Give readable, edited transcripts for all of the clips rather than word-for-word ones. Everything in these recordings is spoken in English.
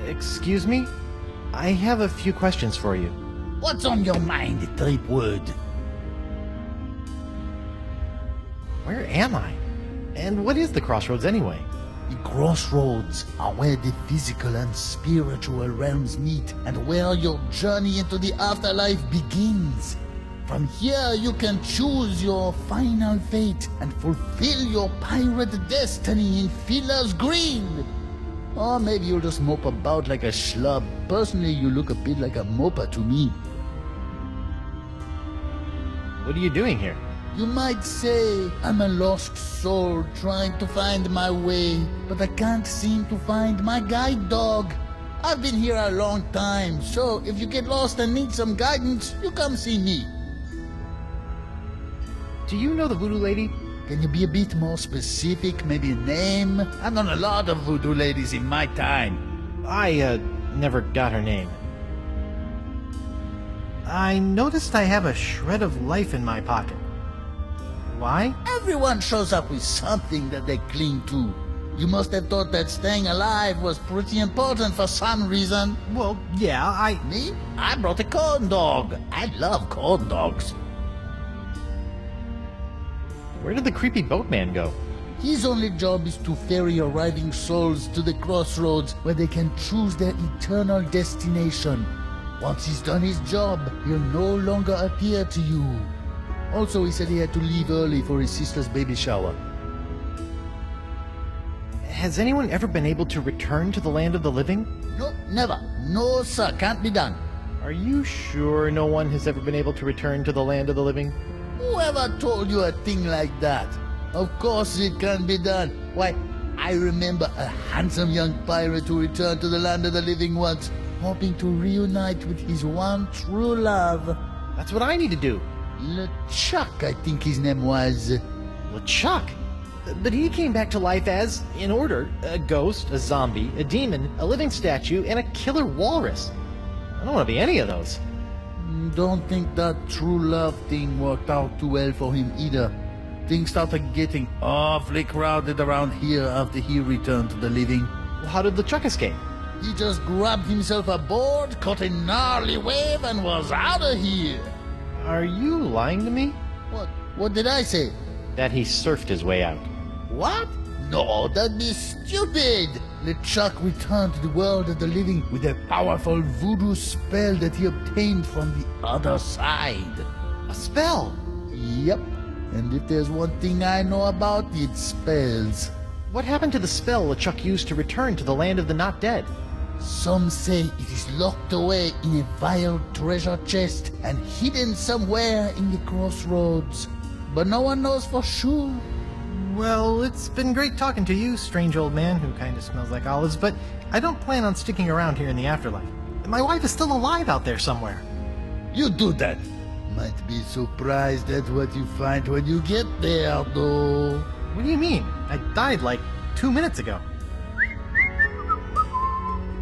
Excuse me? I have a few questions for you. What's on your mind, Threepwood? Where am I? And what is the Crossroads anyway? The crossroads are where the physical and spiritual realms meet and where your journey into the afterlife begins. From here you can choose your final fate and fulfill your pirate destiny in Fiddler's Green. Or maybe you'll just mope about like a schlub. Personally, you look a bit like a moper to me. What are you doing here? You might say I'm a lost soul trying to find my way, but I can't seem to find my guide dog. I've been here a long time, so if you get lost and need some guidance, you come see me. Do you know the voodoo lady? Can you be a bit more specific? Maybe a name? I've known a lot of voodoo ladies in my time. I, never got her name. I noticed I have a shred of life in my pocket. Why? Everyone shows up with something that they cling to. You must have thought that staying alive was pretty important for some reason. Well, yeah, Me? I brought a corn dog. I love corn dogs. Where did the creepy boatman go? His only job is to ferry arriving souls to the crossroads where they can choose their eternal destination. Once he's done his job, he'll no longer appear to you. Also, he said he had to leave early for his sister's baby shower. Has anyone ever been able to return to the land of the living? No, never. No, sir, can't be done. Are you sure no one has ever been able to return to the land of the living? Whoever told you a thing like that? Of course it can be done. Why, I remember a handsome young pirate who returned to the land of the living once, hoping to reunite with his one true love. That's what I need to do. LeChuck, I think his name was. LeChuck? But he came back to life as, in order, a ghost, a zombie, a demon, a living statue, and a killer walrus. I don't want to be any of those. Don't think that true love thing worked out too well for him either. Things started getting awfully crowded around here after he returned to the living. How did LeChuck escape? He just grabbed himself a board, caught a gnarly wave, and was out of here. Are you lying to me? What did I say? That he surfed his way out. What? No, that'd be stupid. LeChuck returned to the world of the living with a powerful voodoo spell that he obtained from the other side. A spell? Yep. And if there's one thing I know about, it's spells. What happened to the spell LeChuck used to return to the land of the not dead? Some say it is locked away in a vile treasure chest and hidden somewhere in the crossroads. But no one knows for sure. Well, it's been great talking to you, strange old man who kind of smells like olives, but I don't plan on sticking around here in the afterlife. My wife is still alive out there somewhere. You do that. Might be surprised at what you find when you get there, though. What do you mean? I died like 2 minutes ago.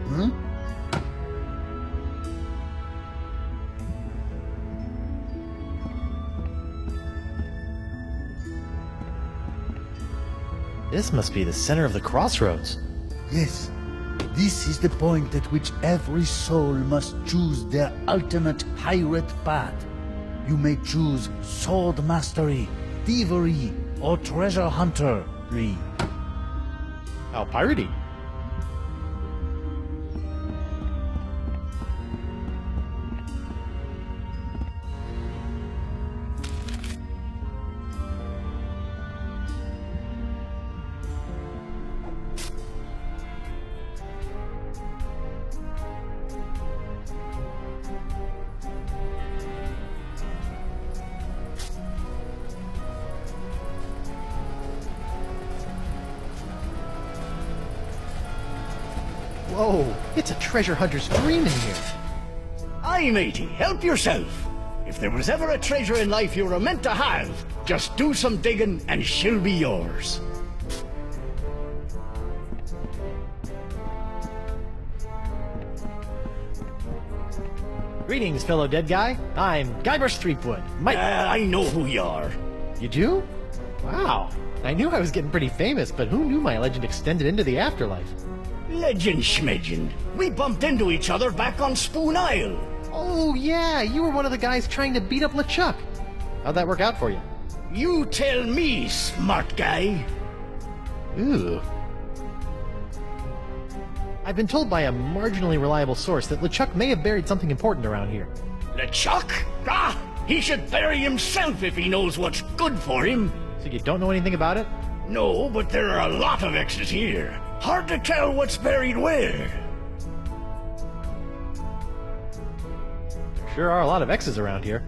Huh? This must be the center of the crossroads. Yes. This is the point at which every soul must choose their ultimate pirate path. You may choose sword mastery, thievery, or treasure hunter-ry. How piratey. Whoa, it's a treasure hunter's dream in here. Aye, matey, help yourself. If there was ever a treasure in life you were meant to have, just do some digging and she'll be yours. Greetings, fellow dead guy. I'm Guybrush Threepwood. I know who you are. You do? Wow. I knew I was getting pretty famous, but who knew my legend extended into the afterlife? Legend schmegend. We bumped into each other back on Spoon Isle. Oh, yeah, you were one of the guys trying to beat up LeChuck. How'd that work out for you? You tell me, smart guy. Ooh. I've been told by a marginally reliable source that LeChuck may have buried something important around here. LeChuck? Ah, he should bury himself if he knows what's good for him. So you don't know anything about it? No, but there are a lot of X's here. Hard to tell what's buried where. There sure are a lot of X's around here.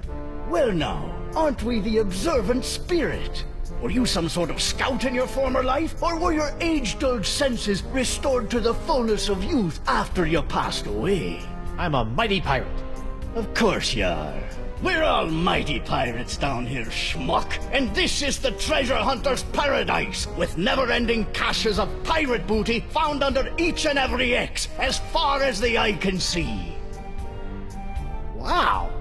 Well now, aren't we the observant spirit? Were you some sort of scout in your former life, or were your age-dulled senses restored to the fullness of youth after you passed away? I'm a mighty pirate. Of course you are. We're all mighty pirates down here, schmuck, and this is the treasure hunter's paradise, with never-ending caches of pirate booty found under each and every X, as far as the eye can see. Wow!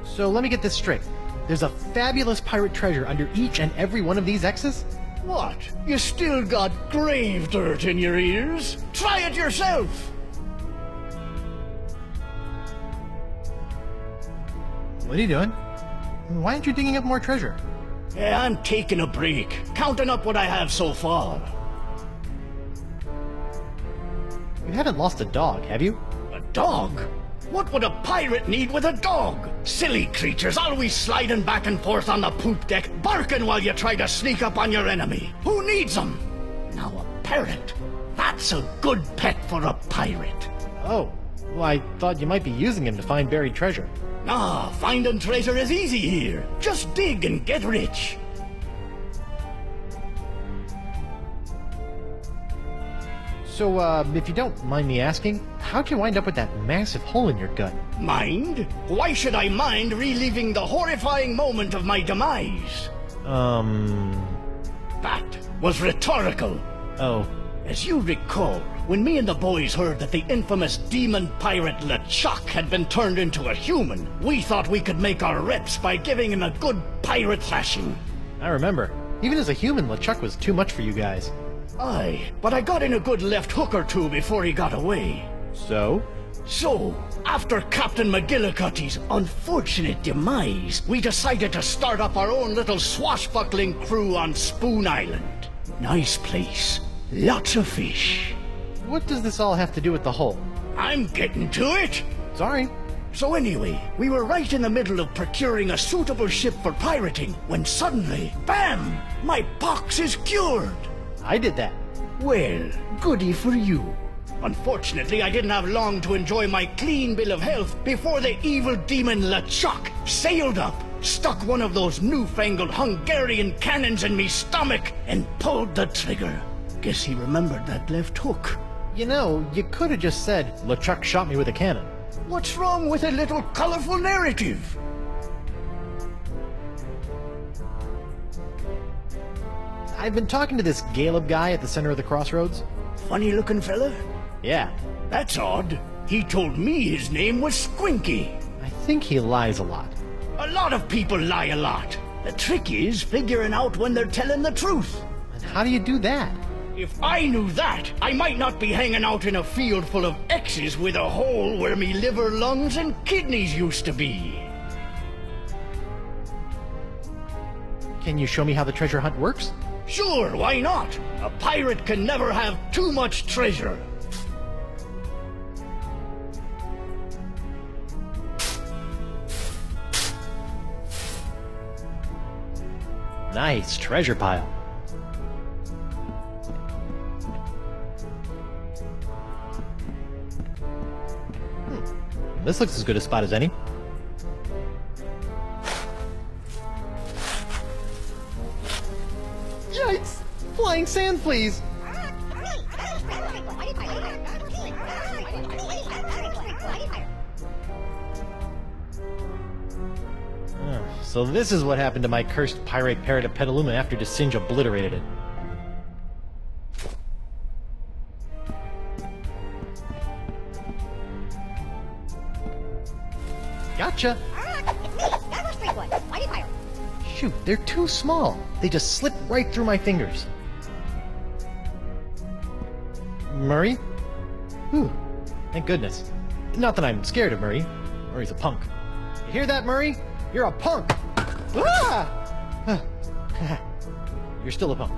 So let me get this straight. There's a fabulous pirate treasure under each and every one of these X's? What? You still got grave dirt in your ears? Try it yourself! What are you doing? Why aren't you digging up more treasure? Yeah, I'm taking a break, counting up what I have so far. You haven't lost a dog, have you? A dog? What would a pirate need with a dog? Silly creatures always sliding back and forth on the poop deck, barking while you try to sneak up on your enemy. Who needs them? Now a parrot. That's a good pet for a pirate. Oh, well, I thought you might be using him to find buried treasure. Ah, finding treasure is easy here. Just dig and get rich. So, if you don't mind me asking, how'd you wind up with that massive hole in your gut? Mind? Why should I mind reliving the horrifying moment of my demise? That was rhetorical. Oh. As you recall, when me and the boys heard that the infamous demon pirate LeChuck had been turned into a human, we thought we could make our reps by giving him a good pirate thrashing. I remember. Even as a human, LeChuck was too much for you guys. Aye, but I got in a good left hook or two before he got away. So? So, after Captain McGillicuddy's unfortunate demise, we decided to start up our own little swashbuckling crew on Spoon Island. Nice place. Lots of fish. What does this all have to do with the hole? I'm getting to it! Sorry. So anyway, we were right in the middle of procuring a suitable ship for pirating, when suddenly, bam! My pox is cured! I did that. Well, goody for you. Unfortunately, I didn't have long to enjoy my clean bill of health before the evil demon LeChuck sailed up, stuck one of those newfangled Hungarian cannons in me stomach, and pulled the trigger. Guess he remembered that left hook. You know, you could have just said, LeChuck shot me with a cannon. What's wrong with a little colorful narrative? I've been talking to this Caleb guy at the center of the crossroads. Funny looking fella? Yeah. That's odd. He told me his name was Squinky. I think he lies a lot. A lot of people lie a lot. The trick is figuring out when they're telling the truth. And how do you do that? If I knew that, I might not be hanging out in a field full of X's with a hole where me liver, lungs, and kidneys used to be. Can you show me how the treasure hunt works? Sure, why not? A pirate can never have too much treasure. Nice treasure pile. This looks as good a spot as any. Yikes! Flying sand, please! So this is what happened to my cursed pirate parrot of Petaluma after Desinge obliterated it. Gotcha! Shoot, they're too small. They just slip right through my fingers. Murray? Whew. Thank goodness. Not that I'm scared of Murray. Murray's a punk. You hear that, Murray? You're a punk! Ah! You're still a punk.